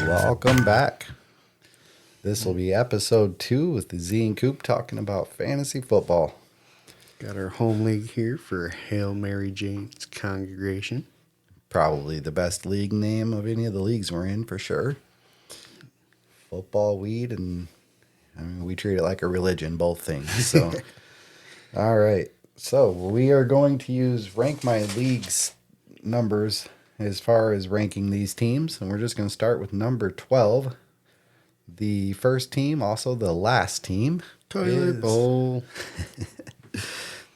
Welcome back. This will be episode 2 with the Z and Coop talking about fantasy football. Got our home league here for HailMary James congregation. Probably the best league name of any of the leagues we're in for sure. Football, weed, and I mean, we treat it like a religion, both things. So, all right. So we are going to use Rank My Leagues numbers as far as ranking these teams. And we're just going to start with number 12. The first team, also the last team. Toilet bowl.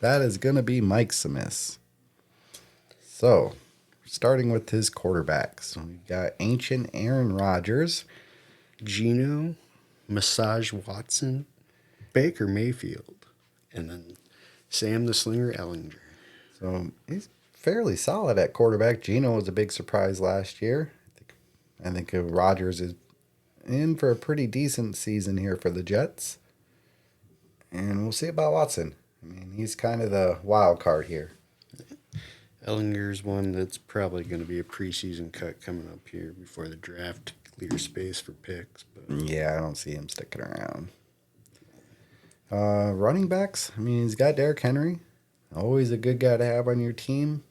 That is going to be Mike Simis. So, starting with his quarterbacks. We've got ancient Aaron Rodgers. Geno, Massage Watson, Baker Mayfield, and then Sam the Slinger Ellinger. So, he's fairly solid at quarterback. Geno was a big surprise last year. I think Rodgers is in for a pretty decent season here for the Jets. And we'll see about Watson. I mean, he's kind of the wild card here. Ellinger's one that's probably going to be a preseason cut coming up here before the draft to clear space for picks. But Yeah, I don't see him sticking around. Running backs, I mean, he's got Derrick Henry. Always a good guy to have on your team.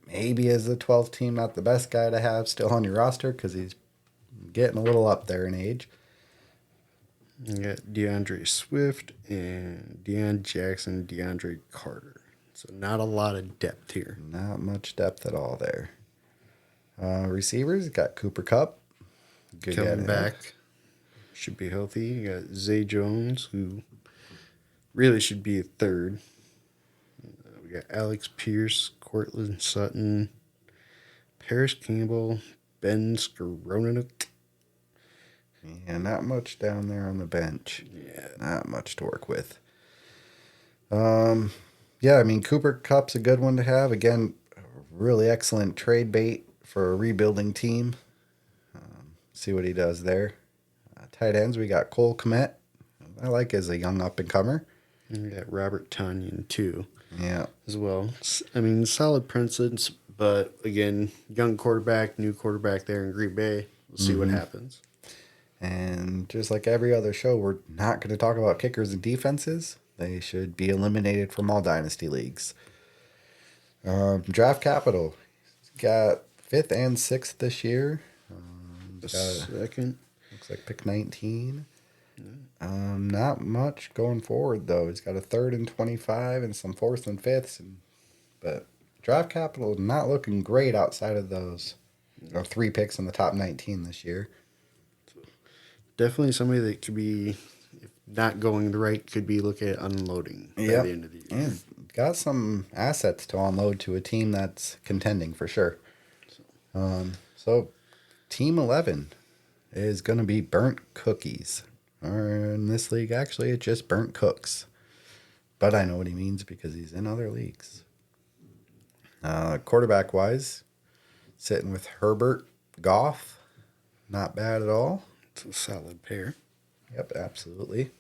Maybe as the 12th team, not the best guy to have still on your roster because he's getting a little up there in age. you got DeAndre Swift and Deion Jackson, DeAndre Carter. So not a lot of depth here. Not much depth at all there. Receivers, got Cooper Kupp. Good guy to Coming have. back. Should be healthy. You got Zay Jones, who really should be a third. We got Alex Pierce, Cortland Sutton, Paris Campbell, Ben Skowronek. Yeah, not much down there on the bench. Yeah. Not much to work with. Yeah, I mean, Cooper Kupp's a good one to have. Again, really excellent trade bait for a rebuilding team. See what he does there. Tight ends, we got Cole Kmet. I like as a young up-and-comer. And we got Robert Tonyan, too, Yeah. as well. I mean, solid princes, but again, young quarterback, new quarterback there in Green Bay. We'll see what happens. And just like every other show, we're not going to talk about kickers and defenses. They should be eliminated from all dynasty leagues. Draft capital. He's got 5th and 6th this year. The second. Looks like pick 19. Not much going forward, though. He's got a 3rd and 25 and some 4th and 5ths. But draft capital not looking great outside of those 3 picks in the top 19 this year. Definitely somebody that could be, if not going the right, could be looking at unloading by the end of the year. And got some assets to unload to a team that's contending for sure. So Team 11 is going to be Burnt Cookies. Or in this league, actually, it's just Burnt Cooks. But I know what he means because he's in other leagues. Quarterback-wise, sitting with Herbert Goff. Not bad at all. It's a solid pair. Yep, absolutely.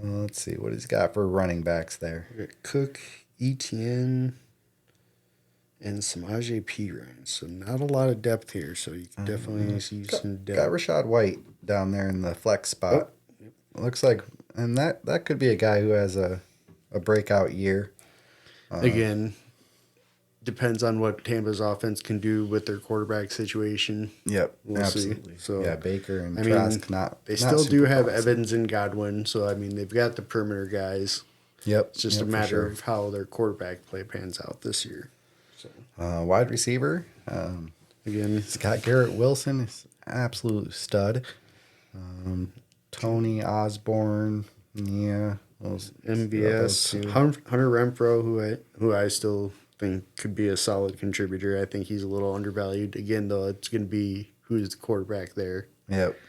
Let's see what he's got for running backs there. We got Cook, Etienne, and Samaje Perine. So not a lot of depth here. So you can definitely see some depth. Got Rashad White down there in the flex spot. Looks like, and that could be a guy who has a breakout year. Again, depends on what Tampa's offense can do with their quarterback situation. Yep, We'll absolutely. see. So yeah, Baker and I mean, Trask not. They not still do super have promising. Evans and Godwin. So I mean, they've got the perimeter guys. Yep, It's just yep, a for matter sure. of how their quarterback play pans out this year. So Wide receiver. again, Scott Garrett Wilson is an absolute stud. Tony Osborne, yeah. those MVS, two. Hunter Renfro, who I still think could be a solid contributor. I think he's a little undervalued. Again, though, it's going to be who's the quarterback there. Yep.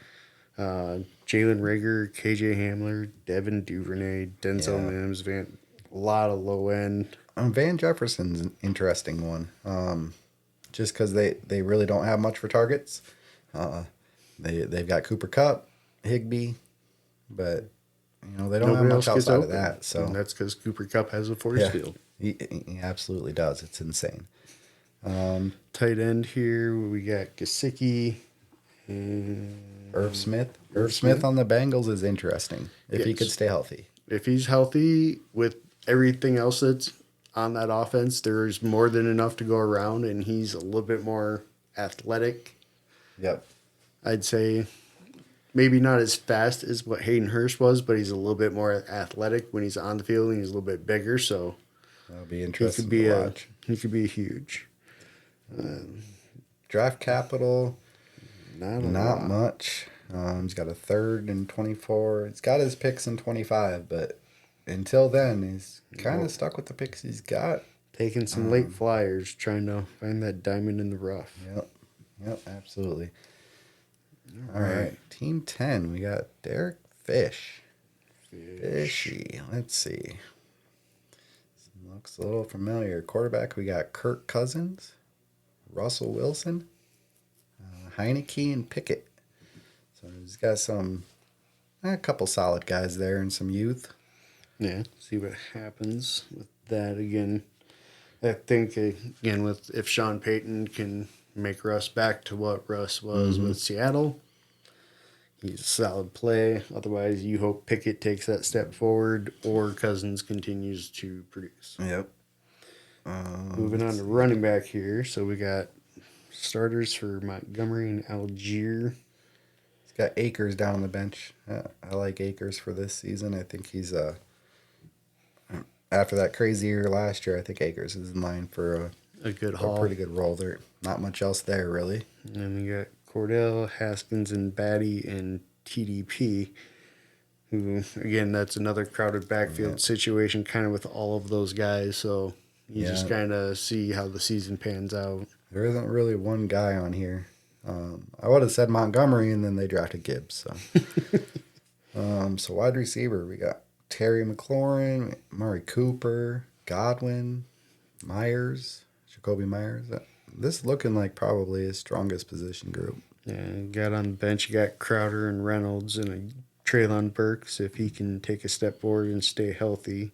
Jalen Rager, KJ Hamler, Devin Duvernay, Denzel Mims, a lot of low end. Van Jefferson's an interesting one. Just because they really don't have much for targets. They've got Cooper Kupp, Higbee, but they don't have much outside of that. So and that's because Cooper Kupp has a force field. He absolutely does. It's insane. Tight end here, we got Gesicki, Irv Smith. Irv Irv Smith Smith? on the Bengals is interesting if he could Yes. stay healthy. If he's healthy with everything else that's on that offense, there's more than enough to go around, and he's a little bit more athletic. Yep. I'd say maybe not as fast as what Hayden Hurst was, but he's a little bit more athletic when he's on the field, and he's a little bit bigger, so That'll be he interesting could be to watch. he could be huge. Draft capital, Not a not lot. much. He's got a third and 24. He's got his picks in 25, but until then, he's kind of stuck with the picks he's got. Taking some late flyers, trying to find that diamond in the rough. Yep, absolutely. All right. Team 10, we got Derek Fish. Fishy. Let's see. Looks a little familiar. Quarterback, we got Kirk Cousins, Russell Wilson, Heineke, and Pickett. So he's got a couple solid guys there and some youth. Yeah, see what happens with that again. I think again with if Sean Payton can make Russ back to what Russ was with Seattle, he's a solid play. Otherwise, you hope Pickett takes that step forward or Cousins continues to produce. Yep. Moving on to running back here, so we got starters for Montgomery and Algier. He's got Akers down on the bench. I like Akers for this season. I think he's after that crazy year last year, I think Akers is in line for A good a haul. pretty good role there. Not much else there, really. And then we got Cordell, Haskins, and Batty and TDP, who, again, that's another crowded backfield situation kind of with all of those guys. So you just kind of see how the season pans out. There isn't really one guy on here. I would have said Montgomery, and then they drafted Gibbs. So wide receiver, we got Terry McLaurin, Murray Cooper, Godwin, Myers, Jacoby Myers. This is looking like probably his strongest position group. Yeah, got on the bench, you got Crowder and Reynolds and Traylon Burks if he can take a step forward and stay healthy.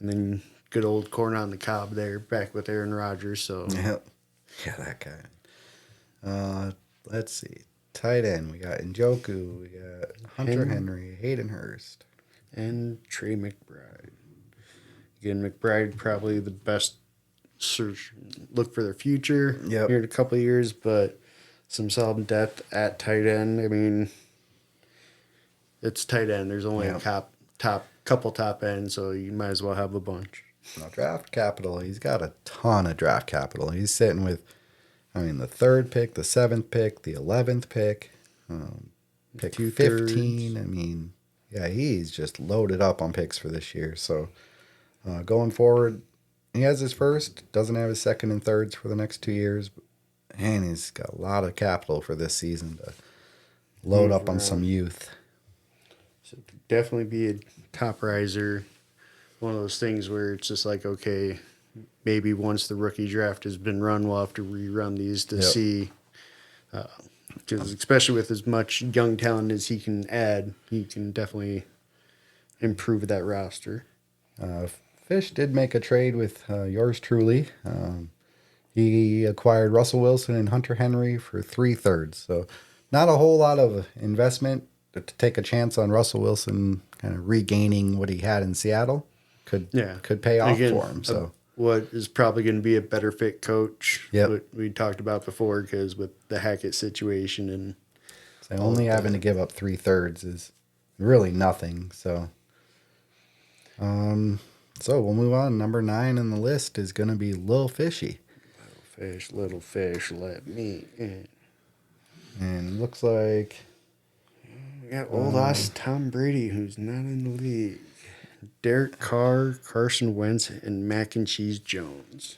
And then good old corn on the cob there, back with Aaron Rodgers. So Yep. Yeah, that guy. Let's see. Tight end, we got Njoku, we got Hunter Henry, Hayden Hurst. and Trey McBride. Again, McBride probably the best search look for their future Yep. here in a couple of years, but some solid depth at tight end. I mean, it's tight end. There's only a couple top ends, so you might as well have a bunch. Now, draft capital, he's got a ton of draft capital. He's sitting with, the third pick, the seventh pick, the 11th pick, pick 15. Yeah, he's just loaded up on picks for this year. So going forward, he has his first, doesn't have his second and thirds for the next 2 years. And he's got a lot of capital for this season to load up on some youth. So definitely be a top riser. One of those things where it's just like, okay, maybe once the rookie draft has been run, we'll have to rerun these to see. Because especially with as much young talent as he can add, he can definitely improve that roster. Fish did make a trade with yours truly. He acquired Russell Wilson and Hunter Henry for 3/3. So not a whole lot of investment to take a chance on Russell Wilson kind of regaining what he had in Seattle. Could pay off for him. So what is probably going to be a better fit coach. Yep. What we talked about before, because with the Hackett situation and so only having to give up 3/3 is really nothing. So we'll move on. Number 9 in the list is going to be Lil Fishy. little fish, let me in. And it looks like We got old ass Tom Brady, who's not in the league. Derek Carr, Carson Wentz, and Mac and Cheese Jones.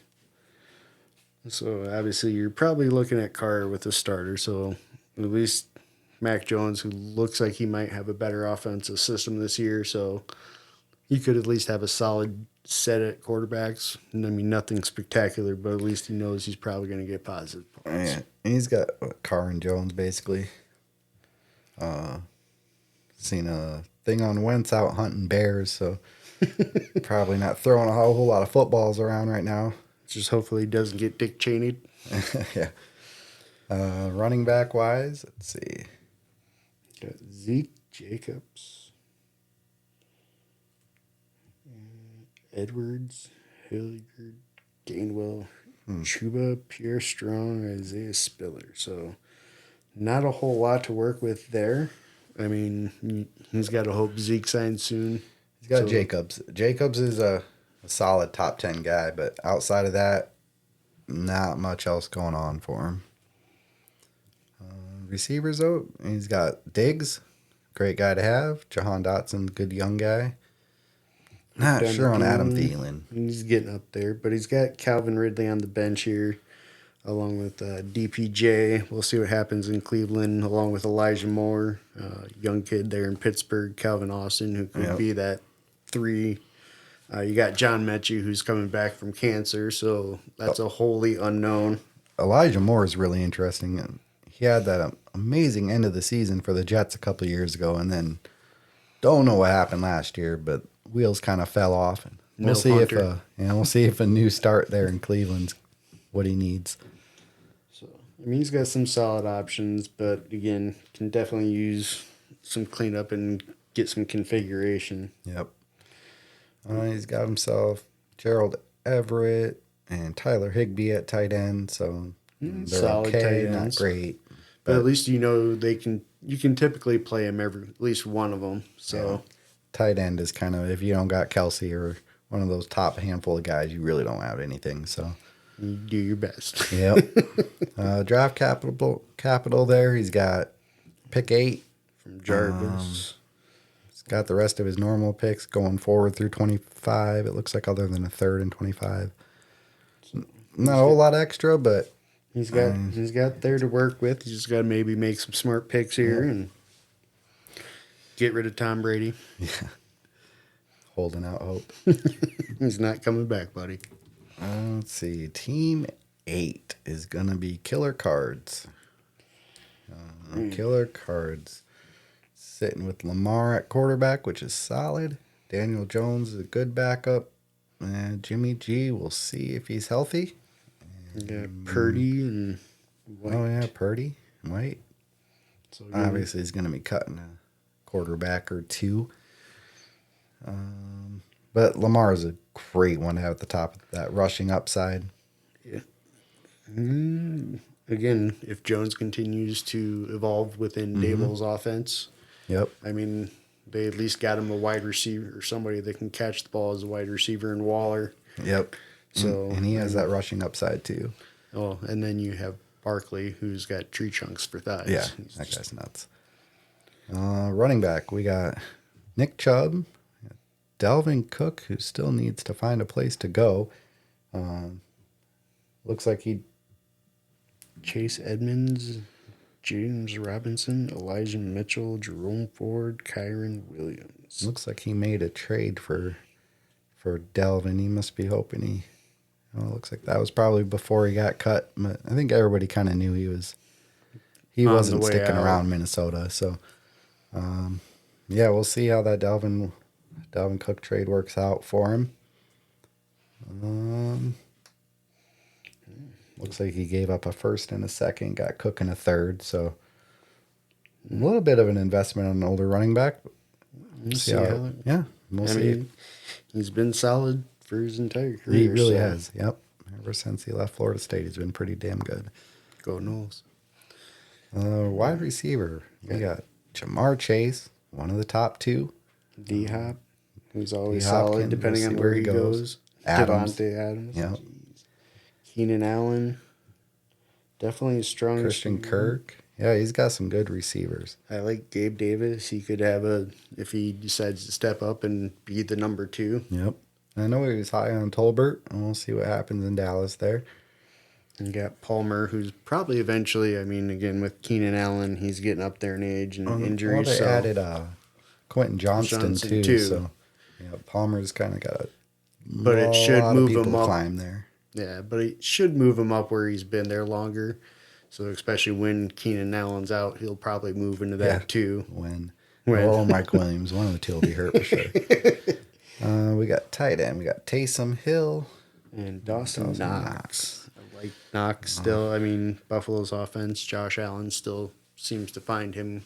So obviously you're probably looking at Carr with a starter. So at least Mac Jones, who looks like he might have a better offensive system this year. So you could at least have a solid set at quarterbacks. And nothing spectacular, but at least he knows he's probably going to get positive points. yeah, he's got Carr and Jones basically. Seen a thing on Wentz out hunting bears, so probably not throwing a whole lot of footballs around right now. Just hopefully he doesn't get Dick Cheneyed. Yeah. Running back wise, let's see. Got Zeke, Jacobs, Edwards, Hilliard, Gainwell, Chuba, Pierre Strong, Isaiah Spiller. So not a whole lot to work with there. I mean, he's got to hope Zeke signs soon. He's got Jacobs. Jacobs is a solid top 10 guy, but outside of that, not much else going on for him. Receivers, though, he's got Diggs, great guy to have. Jahan Dotson, good young guy. Not sure on Adam Thielen. He's getting up there, but he's got Calvin Ridley on the bench here, along with DPJ. We'll see what happens in Cleveland, along with Elijah Moore, young kid there in Pittsburgh, Calvin Austin, who could be that 3. You got John Mechie, who's coming back from cancer, so that's a wholly unknown. Elijah Moore is really interesting. He had that amazing end of the season for the Jets a couple of years ago, and then don't know what happened last year, but wheels kind of fell off. And we'll see if a new start there in Cleveland's what he needs. So I mean, he's got some solid options, but again, can definitely use some cleanup and get some configuration. Yep. He's got himself Gerald Everett and Tyler Higbee at tight end, so they're solid okay, tight not ends. great. But at least you know you can typically play him at least one of them. So tight end is kind of, if you don't got Kelsey or one of those top handful of guys, you really don't have anything. So you do your best. Yep. Draft capital there. He's got pick 8 From Jarvis. He's got the rest of his normal picks going forward through 25. It looks like other than a third and 25. Not a whole lot extra, but he's got there to work with. He's just got to maybe make some smart picks here and get rid of Tom Brady. Yeah. Holding out hope. He's not coming back, buddy. Let's see. Team 8 is going to be Killer Cards. Killer Cards. Sitting with Lamar at quarterback, which is solid. Daniel Jones is a good backup. And Jimmy G, we'll see if he's healthy. Yeah, Purdy and White. Oh, yeah, Purdy and White. So Obviously, he's going to be cutting a quarterback or two. But Lamar is a great one to have at the top of that rushing upside. Yeah. Again, if Jones continues to evolve within Daboll's offense, Yep. I mean, they at least got him a wide receiver or somebody that can catch the ball as a wide receiver in Waller. Yep. So and he has that rushing upside too. Oh, and then you have Barkley, who's got tree chunks for thighs. Yeah, that guy's nuts. Running back, we got Nick Chubb, Delvin Cook, who still needs to find a place to go. Looks like Chase Edmonds, James Robinson, Elijah Mitchell, Jerome Ford, Kyron Williams. Looks like he made a trade for Delvin. He must be hoping he. Well, it looks like that was probably before he got cut. But I think everybody kind of knew he wasn't sticking around Minnesota. So, yeah, we'll see how that Delvin Cook trade works out for him. Looks like he gave up a first and a second, got Cook in a third. So, a little bit of an investment on an older running back. We'll see see. He's been solid for his entire career. He really has. Yep. Ever since he left Florida State, he's been pretty damn good. Go Knowles. Wide receiver, we got Jamar Chase, one of the top 2. D-Hop, who's always D. solid Hopkins, depending we'll on see where he goes. Adams. Devontae Adams. Yep. Keenan Allen. Definitely a strong Christian receiver. Kirk. Yeah, he's got some good receivers. I like Gabe Davis. He could have if he decides to step up and be the number 2. Yep. I know he was high on Tolbert, and we'll see what happens in Dallas there. And you got Palmer, who's probably eventually, I mean, again, with Keenan Allen, he's getting up there in age and injuries. Well, they added Quentin Johnston too. So, yeah, Palmer's kind of got but it should move him up. Climb there. Yeah, but it should move him up where he's been there longer. So especially when Keenan Allen's out, he'll probably move into that too. When? Or Mike Williams. One of the two will be hurt for sure. We got tight end. We got Taysom Hill. And Dawson Knox. like Knox still. I mean, Buffalo's offense, Josh Allen still seems to find him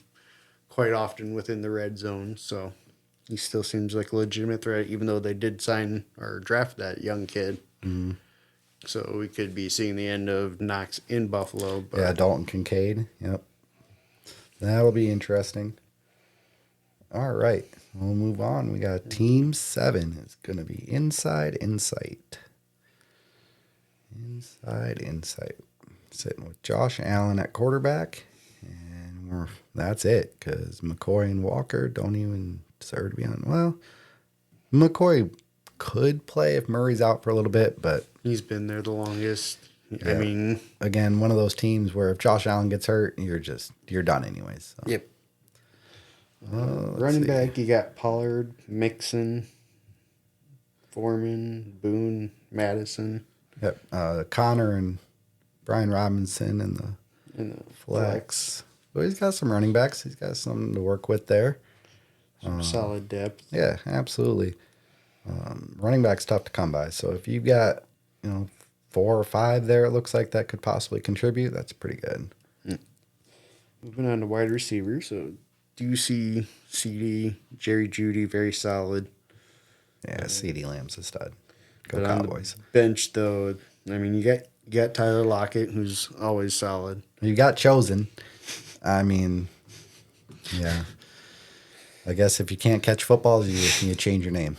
quite often within the red zone. So he still seems like a legitimate threat, even though they did sign or draft that young kid. Mm. So we could be seeing the end of Knox in Buffalo. But Yeah, Dalton Kincaid. Yep. That'll be interesting. All right. We'll move on. We got Team 7. It's going to be Inside Insight. Inside Insight. Sitting with Josh Allen at quarterback. And that's it, because McCoy and Walker don't even deserve to be on. Well, McCoy could play if Murray's out for a little bit, but he's been there the longest. yeah. I mean, again, one of those teams where if Josh Allen gets hurt, you're done anyways. So. yep. Let's Running see. back, you got Pollard, Mixon, Foreman, Boone, Madison. Yep. Connor and Brian Robinson in the And the flex. Well, he's got some running backs. He's got something to work with there. some solid depth. Yeah, absolutely. Running back's tough to come by. So if you've got, 4 or 5 there, it looks like that could possibly contribute. That's pretty good. Moving on to wide receiver. So do you see CD, Jerry Judy, very solid. Yeah, CeeDee Lamb's a stud. Go But Cowboys. on the bench, though, I mean, you got Tyler Lockett, who's always solid. You got chosen. I mean, yeah. I guess if you can't catch footballs, you change your name.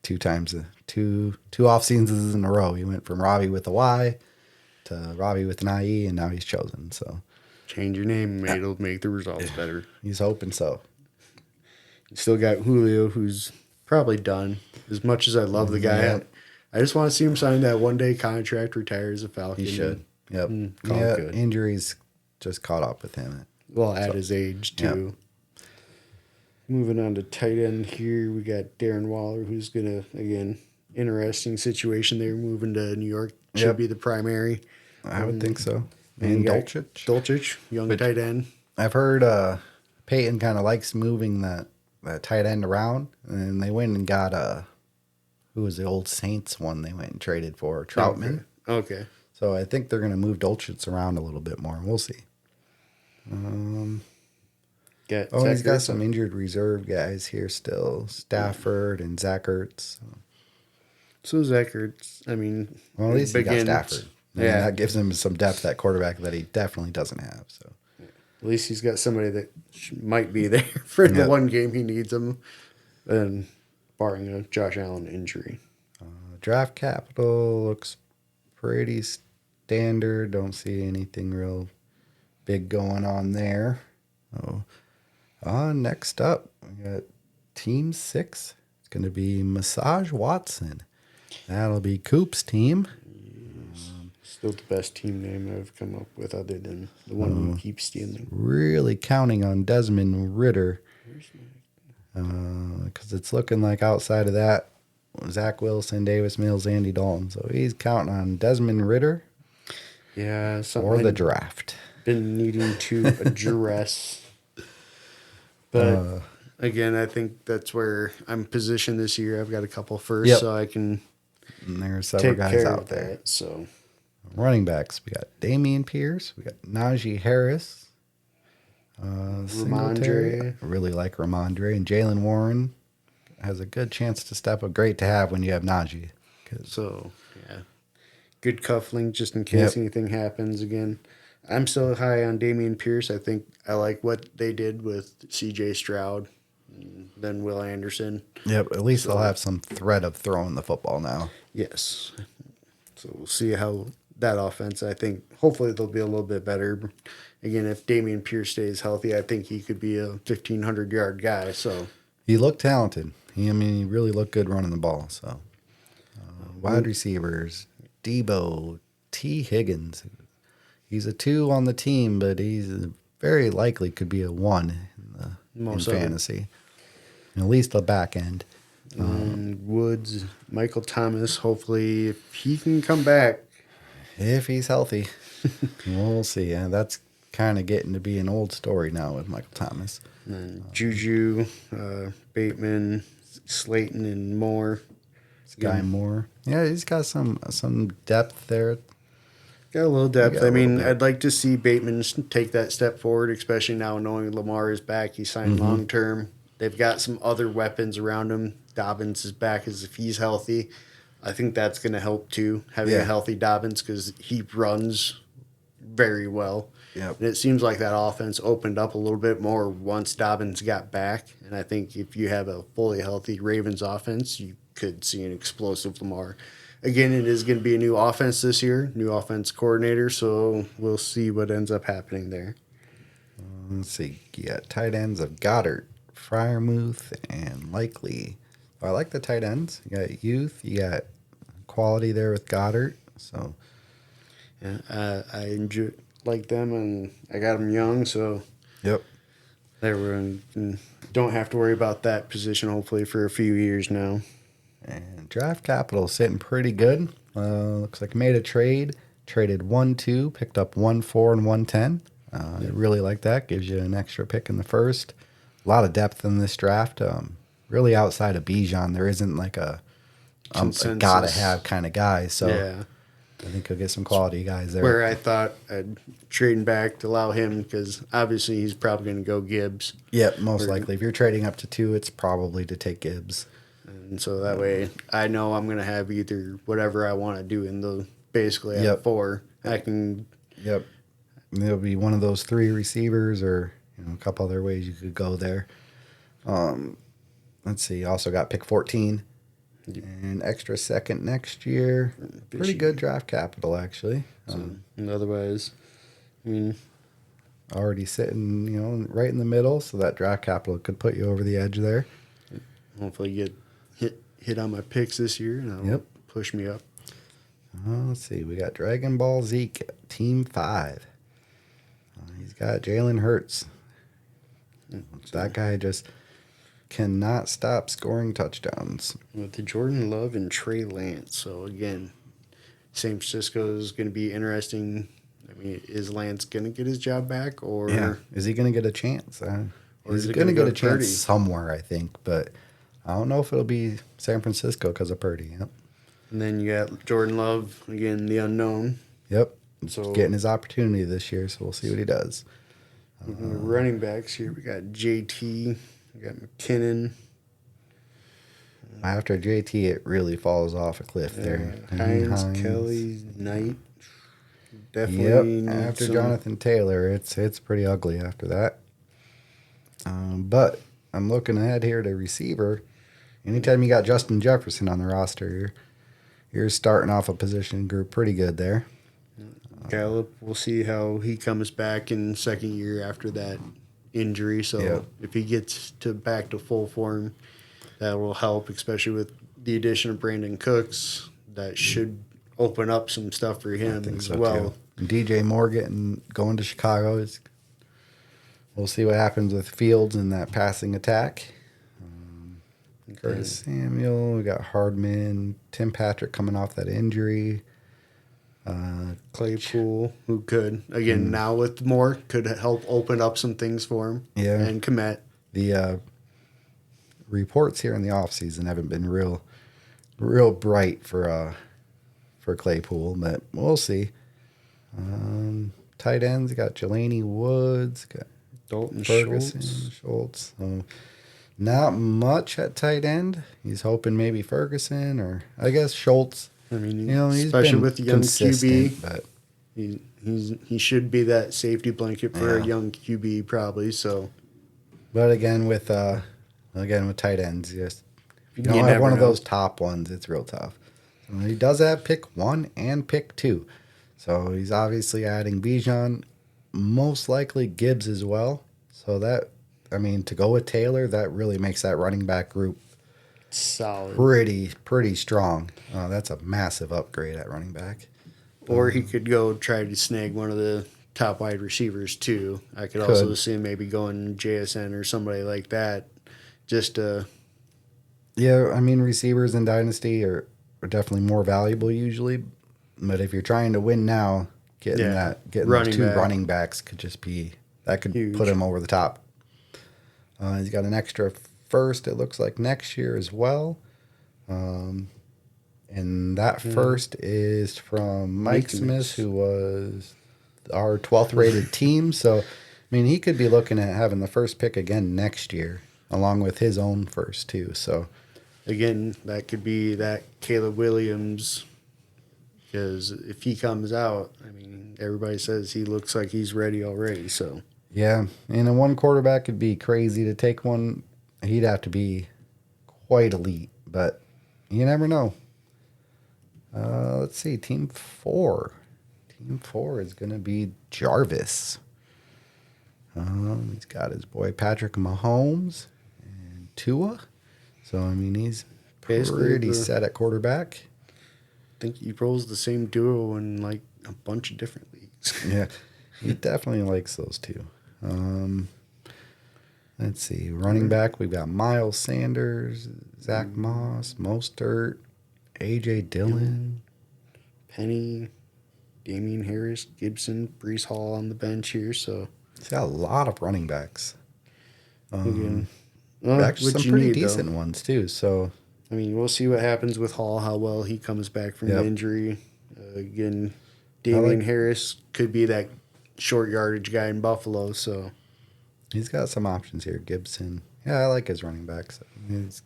2 times, two off seasons in a row. He went from Robbie with a Y to Robbie with an IE, and now he's chosen. So Change your name, it'll make the results better. he's hoping so. You still got Julio, who's probably done. As much as I love the guy, Yep. I just want to see him sign that one-day contract, retire as a Falcon. He should. Yep. Call it Yeah, good. injuries just caught up with him. Well, at his age, too. Moving on to tight end here, we got Darren Waller, who's going to, again, interesting situation there, moving to New York. Should Yep. be the primary. I would think so. And And you got Dolchich. Dolchich, young tight end. I've heard Peyton kind of likes moving that tight end around, and they went and got who was the old Saints one they went and traded for, Troutman. Okay. So I think they're going to move Dolchich around a little bit more. We'll see. Got Oh, he's Zach got Ertz. some injured reserve guys here still. Stafford and Zach Ertz. So Zach Ertz, I mean, Well, at least he got begins- Stafford. I mean, Yeah. that gives him some depth at quarterback that he definitely doesn't have. So At least he's got somebody that might be there for the Yep. one game he needs him, and barring a Josh Allen injury. draft capital looks pretty standard. Don't see anything real big going on there. Next up, we got Team 6. It's going to be Massage Watson. That'll be Coop's team. Still the best team name I've come up with, other than the one you keep stealing. Really counting on Desmond Ritter. Because it's looking like outside of that, Zach Wilson, Davis Mills, Andy Dalton. So he's counting on Desmond Ritter Yeah, something or the I've draft. been needing to address. But again, I think that's where I'm positioned this year. I've got a couple first, Yep. so I can And there's several take guys care out of there. that. So Running backs, we got Damian Pierce, we got Najee Harris, Singletary. Ramondre. I really like Ramondre, and Jalen Warren has a good chance to step up. Great to have when you have Najee. 'Cause So, yeah. Good cuffling just in case Yep. anything happens again. I'm still high on Damian Pierce. I think I like what they did with CJ Stroud and then Will Anderson. Yep, at least they'll have some threat of throwing the football now. Yes. So we'll see how that offense, I think, hopefully they'll be a little bit better. Again, if Damian Pierce stays healthy, I think he could be a 1,500-yard guy. So, He looked talented. He really looked good running the ball. So, wide receivers, Debo, T. Higgins. He's a 2 on the team, but he's very likely could be a 1 in Most of it. fantasy. At least the back end. and Woods, Michael Thomas, hopefully, if he can come back. If he's healthy, we'll see. And that's kind of getting to be an old story now with Michael Thomas. And Juju, Bateman, Slayton, and Moore. Sky Moore. Yeah, he's got some depth there. Got a little depth. got a I little mean, bit. I'd like to see Bateman take that step forward, especially now knowing Lamar is back. He signed long term. They've got some other weapons around him. Dobbins is back as if he's healthy. I think that's going to help too, having a Yeah. healthy Dobbins because he runs very well. Yep. And it seems like that offense opened up a little bit more once Dobbins got back. And I think if you have a fully healthy Ravens offense, you could see an explosive Lamar. Again, it is going to be a new offense this year, new offense coordinator, so we'll see what ends up happening there. Let's see. You got tight ends of Goddard, Fryermuth, and Likely. I like the tight ends. You got youth. You got quality there with Goddard. So Yeah, I enjoy like them, and I got them young, so yep. they were don't have to worry about that position hopefully for a few years now. And draft capital sitting pretty good. Looks like made a trade. Traded 1-2, picked up 1-4 and 110. I really like that. Gives you an extra pick in the first. A lot of depth in this draft. Really outside of Bijan, there isn't like a gotta have kind of guy. So Yeah. I think he'll get some quality guys there. Where I thought I'd trading back to allow him because obviously he's probably going to go Gibbs. Yep, most likely. If you're trading up to 2, it's probably to take Gibbs. And so that way I know I'm going to have either whatever I want to do in the basically at Yep. 4. I can. Yep. It'll be one of those 3 receivers or a couple other ways you could go there. Let's see. Also got pick 14 and extra second next year. Pretty good draft capital, actually. And otherwise, I mean, Already sitting, right in the middle, so that draft capital could put you over the edge there. hopefully get hit on my picks this year and that'll push me up. Let's see. We got Dragon Ball Zeke, Team 5. He's got Jalen Hurts. That guy just cannot stop scoring touchdowns. With the Jordan Love and Trey Lance. So again, San Francisco is going to be interesting. I mean, is Lance going to get his job back, or is he going to get a chance? Or He's is it going to gonna get go a to chance Purdy? somewhere, I think, but I don't know if it'll be San Francisco because of Purdy. Yep. And then you got Jordan Love again, the unknown. Yep. So Getting his opportunity this year, so we'll see what he does. running backs here, we got JT, we got McKinnon, After JT, it really falls off a cliff there. Hines, Kelly, Knight. Definitely. Yep. After Jonathan Taylor, it's pretty ugly after that. But I'm looking ahead here to receiver. Anytime you got Justin Jefferson on the roster, you're starting off a position group pretty good there. Gallup, we'll see how he comes back in second year after that injury. So if he gets back to full form, that will help, especially with the addition of Brandon Cooks. That should open up some stuff for him as well. Too. DJ Moore going to Chicago. We'll see what happens with Fields in that passing attack. Curtis Samuel, we got Hardman, Tim Patrick coming off that injury. Claypool, who could, again, now with Moore, could help open up some things for him. Yeah. And Komet. The reports here in the offseason haven't been real bright for Claypool, but we'll see. Tight ends, got Jelani Woods, got Dalton Ferguson, Schultz. So not much at tight end. He's hoping maybe Ferguson or I guess Schultz. I mean, He's especially been with the young QB, but he should be that safety blanket for a young QB probably. So, but again with tight ends, if you don't You have never one of know. those top ones, it's real tough. So he does have pick 1 and pick 2, so he's obviously adding Bijan, most likely Gibbs as well. So to go with Taylor, that really makes that running back group solid. pretty strong. That's a massive upgrade at running back. Or he could go try to snag one of the top wide receivers too. I could also see him maybe going JSN or somebody like that. Just Receivers in Dynasty are definitely more valuable usually. But if you're trying to win now, getting those 2 running backs could just be that could huge. put him over the top. He's got an extra first, it looks like, next year as well. And that first is from Mike Smith, who was our 12th rated team. So, I mean, he could be looking at having the first pick again next year, along with his own first, too. So, again, that could be that Caleb Williams, because if he comes out, I mean, everybody says he looks like he's ready already. So, yeah. And a one quarterback could be crazy to take one. He'd have to be quite elite, but you never know. Let's see. Team 4. Team 4 is going to be Jarvis. He's got his boy Patrick Mahomes and Tua. So, I mean, he's pretty set at quarterback. I think he rolls the same duo in like a bunch of different leagues. Yeah, he definitely likes those two. Let's see. Running back, we've got Miles Sanders, Zach Moss, Mostert, A.J. Dillon. Penny, Damian Harris, Gibson, Brees Hall on the bench here. So He's got a lot of running backs. again, Actually, some pretty decent ones, too. So, I mean, we'll see what happens with Hall, how well he comes back from injury. Again, Damian Harris could be that short yardage guy in Buffalo. So he's got some options here. Gibson. Yeah, I like his running backs. He's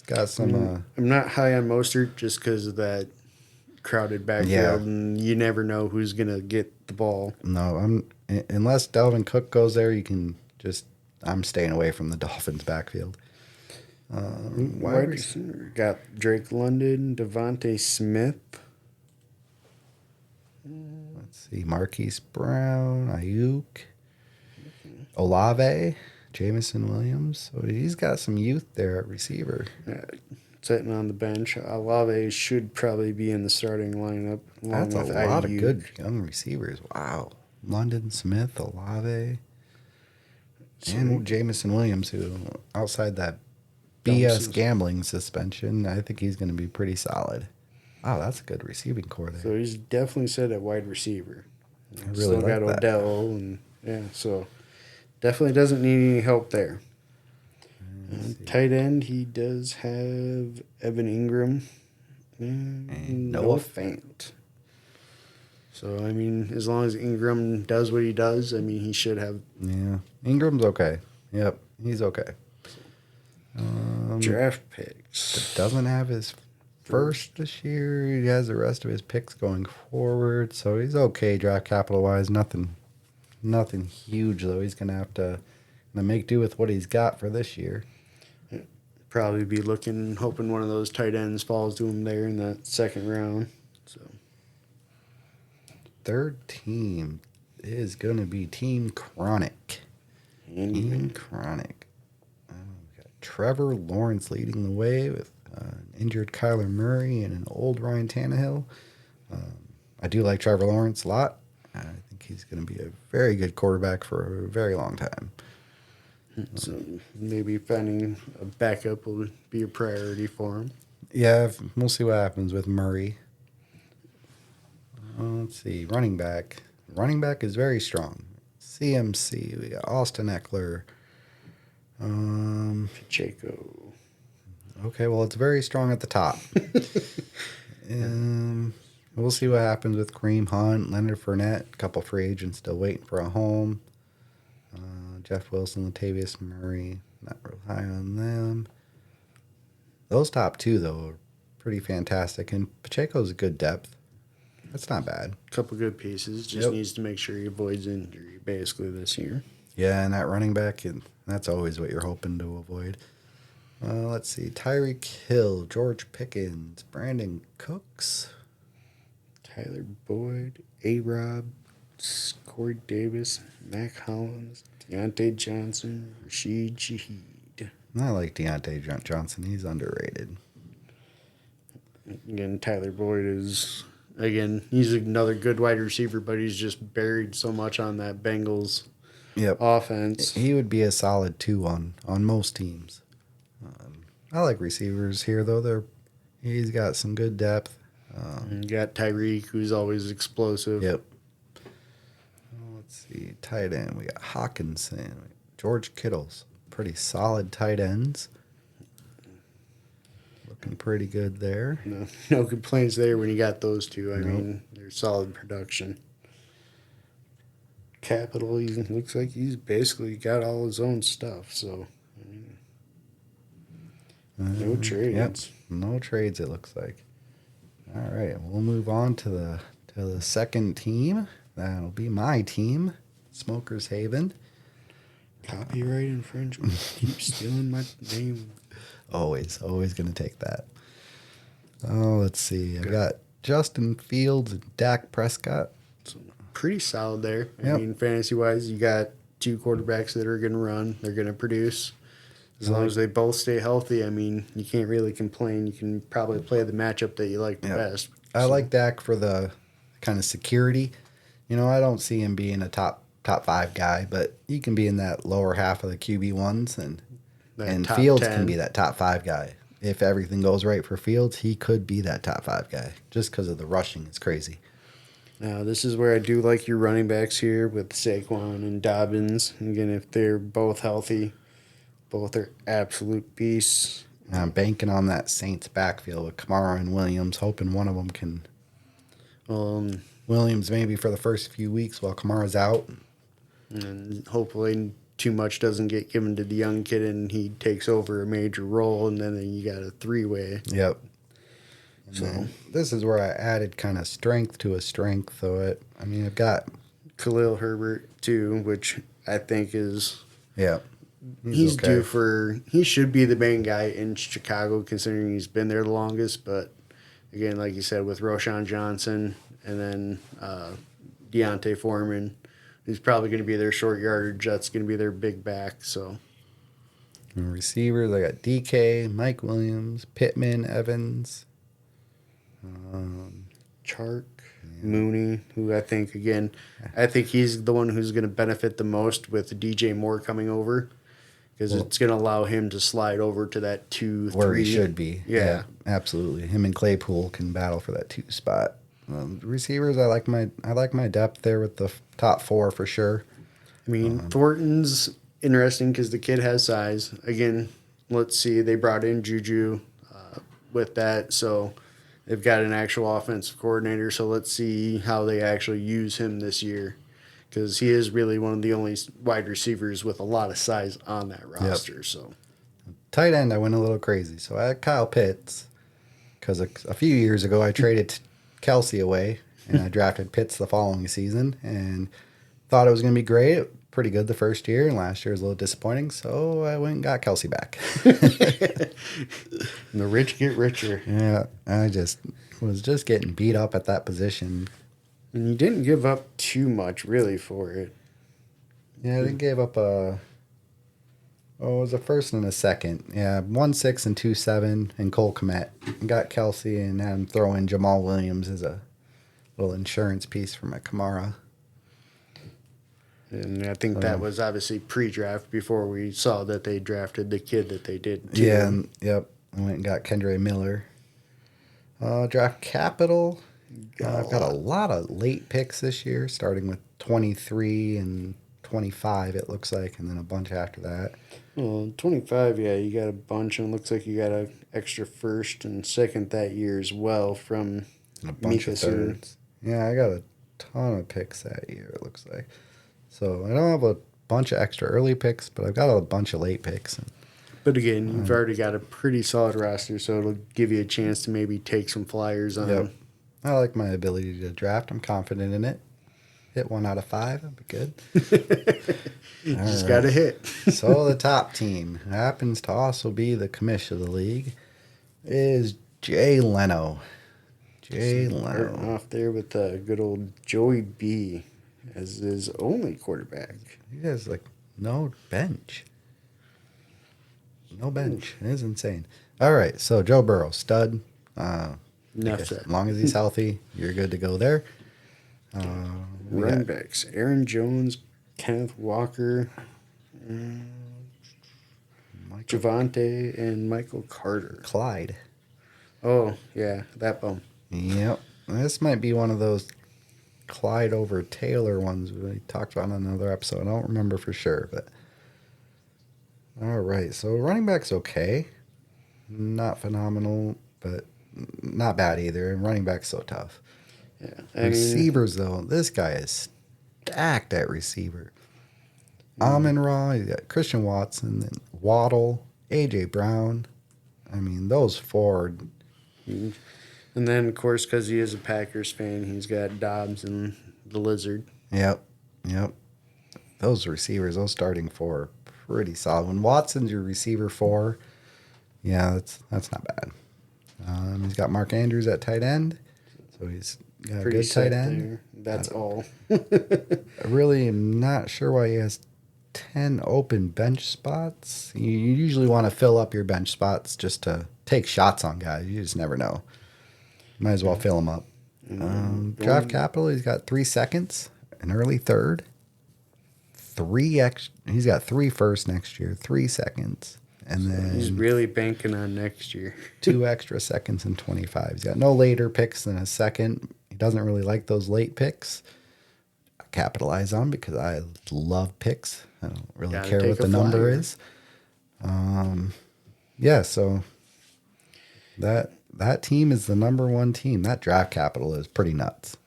got some. I'm not high on Mostert just because of that crowded backfield, and you never know who's gonna get the ball. No, unless Dalvin Cook goes there, you can just. I'm staying away from the Dolphins' backfield. Wide receiver got Drake London, Devontae Smith. Let's see, Marquise Brown, Ayuk, Olave, Jamison Williams. So he's got some youth there at receiver. Sitting on the bench. Olave should probably be in the starting lineup. That's a lot of good young receivers. Wow. London Smith, Olave, and Jamison Williams, who outside that BS gambling suspension, I think he's going to be pretty solid. Wow, that's a good receiving core there. So he's definitely set at wide receiver. I really Still like got that. Odell, and so definitely doesn't need any help there. Tight end, he does have Evan Ingram and Noah Fant. So, I mean, as long as Ingram does what he does, I mean, he should have. Yeah, Ingram's okay. Yep, he's okay. Draft picks. Doesn't have his first this year. He has the rest of his picks going forward, so he's okay draft capital wise. Nothing huge though. He's gonna have to make do with what he's got for this year. Probably be hoping one of those tight ends falls to him there in that second round. So, third team is gonna be Team Chronic. Team Chronic. We got Trevor Lawrence leading the way with an injured Kyler Murray and an old Ryan Tannehill. I do like Trevor Lawrence a lot. I think he's going to be a very good quarterback for a very long time. So maybe finding a backup will be a priority for him. Yeah, we'll see what happens with Murray. Let's see, running back. Running back is very strong. CMC, we got Austin Eckler. Pacheco. Okay, well, it's very strong at the top. We'll see what happens with Kareem Hunt, Leonard Fournette, a couple free agents still waiting for a home. Jeff Wilson, Latavius Murray, not real high on them. Those top two, though, are pretty fantastic. And Pacheco's a good depth. That's not bad. Couple good pieces. Just needs to make sure he avoids injury basically this year. Yeah, and that running back, that's always what you're hoping to avoid. Let's see. Tyreek Hill, George Pickens, Brandon Cooks, Tyler Boyd, A-Rob, Corey Davis, Mac Hollins, Deontay Johnson, Rashid Shaheed. I like Deontay Johnson. He's underrated. Again, Tyler Boyd is, he's another good wide receiver, but he's just buried so much on that Bengals offense. He would be a solid 2 on most teams. I like receivers here, though. He's got some good depth. You got Tyreek, who's always explosive. Yep. Let's see. Tight end. We got Hawkinson. George Kittle's pretty solid tight ends. looking pretty good there. No complaints there when you got those two. I mean, they're solid production. Capital, he looks like he's basically got all his own stuff. So, I mean, no trades. Yep, no trades. It looks like. All right, we'll move on to the second team. That'll be my team, Smokers Haven. Copyright infringement. Keep stealing my name. Always gonna take that. Oh, let's see. I got Justin Fields and Dak Prescott. So pretty solid there. Yep. I mean, fantasy wise, you got two quarterbacks that are going to run. They're going to produce. As long as they both stay healthy, I mean, you can't really complain. You can probably play the matchup that you like the best. I like Dak for the kind of security. You know, I don't see him being a top 5 guy, but he can be in that lower half of the QB ones, and top Fields 10. can be that top 5 guy. If everything goes right for Fields, he could be that top 5 guy just because of the rushing. It's crazy. Now, this is where I do like your running backs here with Saquon and Dobbins. Again, if they're both healthy, both are absolute beasts. I'm banking on that Saints backfield with Kamara and Williams, hoping one of them can. Williams maybe for the first few weeks while Kamara's out. And hopefully too much doesn't get given to the young kid and he takes over a major role, and then you got a three-way. Yep. So this is where I added kind of strength to a strength. I mean, I've got Khalil Herbert too, which I think is he's okay. due for. He should be the main guy in Chicago, considering he's been there the longest. But again, like you said, with Roshan Johnson and then Deontay Foreman, who's probably going to be their short yardage. That's going to be their big back. So and receivers, I got DK, Mike Williams, Pittman, Evans. Chark, Mooney, who I think he's the one who's going to benefit the most with DJ Moore coming over, because it's going to allow him to slide over to that 2-3 where he should be. Yeah, absolutely. Him and Claypool can battle for that 2 spot. Receivers, I like my depth there with the top 4 for sure. I mean, Thornton's interesting because the kid has size. Again, let's see, they brought in Juju with that, so. They've got an actual offensive coordinator, so let's see how they actually use him this year, because he is really one of the only wide receivers with a lot of size on that roster. Yep. So, tight end, I went a little crazy. So I had Kyle Pitts, because a few years ago I traded Kelsey away, and I drafted Pitts the following season, and thought it was going to be great. Pretty good the first year, and last year was a little disappointing, so I went and got Kelsey back. And the rich get richer. Yeah, I was just getting beat up at that position. And you didn't give up too much, really, for it. Yeah, I didn't give up it was a first and a second. Yeah, 1-6 and 2-7, and Cole Kmet. Got Kelsey, and had him throw in Jamal Williams as a little insurance piece for my Kamara. And I think that was obviously pre-draft before we saw that they drafted the kid that they did too. Yeah, yep. I went and got Kendre Miller. Draft capital. I've got a lot of late picks this year, starting with 23 and 25, it looks like, and then a bunch after that. Well, 25, yeah, you got a bunch, and it looks like you got an extra first and second that year as well from a bunch Mika of thirds. Yeah, I got a ton of picks that year, it looks like. So I don't have a bunch of extra early picks, but I've got a bunch of late picks. But again, you've already got a pretty solid roster, so it'll give you a chance to maybe take some flyers on. Yep. I like my ability to draft. I'm confident in it. Hit 1 out of 5. That'd be good. Just got to hit. So the top team happens to also be the commish of the league is Jay Leno. Starting off there with good old Joey B as his only quarterback. He has no bench. No bench. It is insane. All right, so Joe Burrow, stud. As long as he's healthy, you're good to go there. Running backs: Aaron Jones, Kenneth Walker, Javante, and Michael Carter. Clyde. Oh, yeah, that bum. Yep. This might be one of those Clyde over Taylor ones we talked about in another episode. I don't remember for sure, but all right. So running back's okay. not phenomenal, but not bad either. And running back's so tough. Yeah, I mean, Receivers, though, this guy is stacked at receiver. Amon-Ra, you got Christian Watson, then Waddle, A.J. Brown. I mean, those four. and then of course because he is a Packers fan, he's got Dobbs and the Lizard. Yep, yep. Those receivers, those starting four, are pretty solid. When Watson's your receiver four, yeah, that's not bad. He's got Mark Andrews at tight end, so he's got a Pretty good tight set end. there. That's all. I really am not sure why he has 10 open bench spots. You usually want to fill up your bench spots just to take shots on guys. You just never know. Might as well fill them up. Draft capital, he's got 3 seconds, an early third. He's got 3 firsts next year, 3 seconds, and then He's really banking on next year. 2 extra seconds and 25. He's got no later picks than a second. He doesn't really like those late picks. I capitalize on because I love picks. I don't really Gotta care take what the a number flyer. is. Yeah, so that team is the number 1 team. That draft capital is pretty nuts.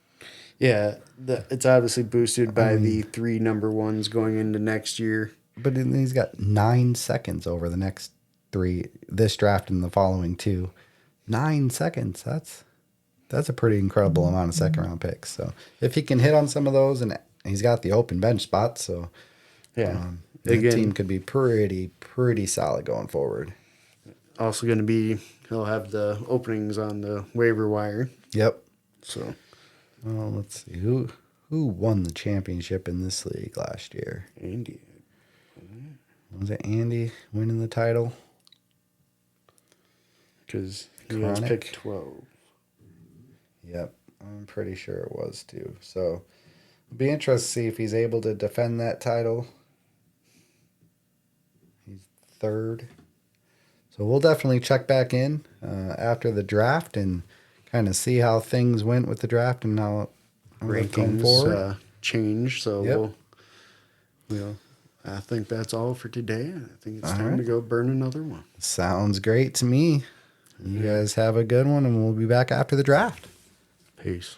Yeah, it's obviously boosted by the 3 number ones going into next year. But then he's got 9 seconds over the next 3, this draft and the following 2. 9 seconds. That's a pretty incredible amount of second round picks. So if he can hit on some of those, and he's got the open bench spots, so Yeah. the Again, team could be pretty solid going forward. also going to be, he'll have the openings on the waiver wire. Yep. So, Well, let's see who won the championship in this league last year. Andy. Was it Andy winning the title? Because he has Chronic? picked 12. Yep, I'm pretty sure it was too. So it'll be interesting to see if he's able to defend that title. He's third. So we'll definitely check back in after the draft and kind of see how things went with the draft and how it's going forward. Rankings change. So Yep. we'll, I think that's all for today. I think it's All time to right. go burn another one. Sounds great to me. You guys have a good one, and we'll be back after the draft. Peace.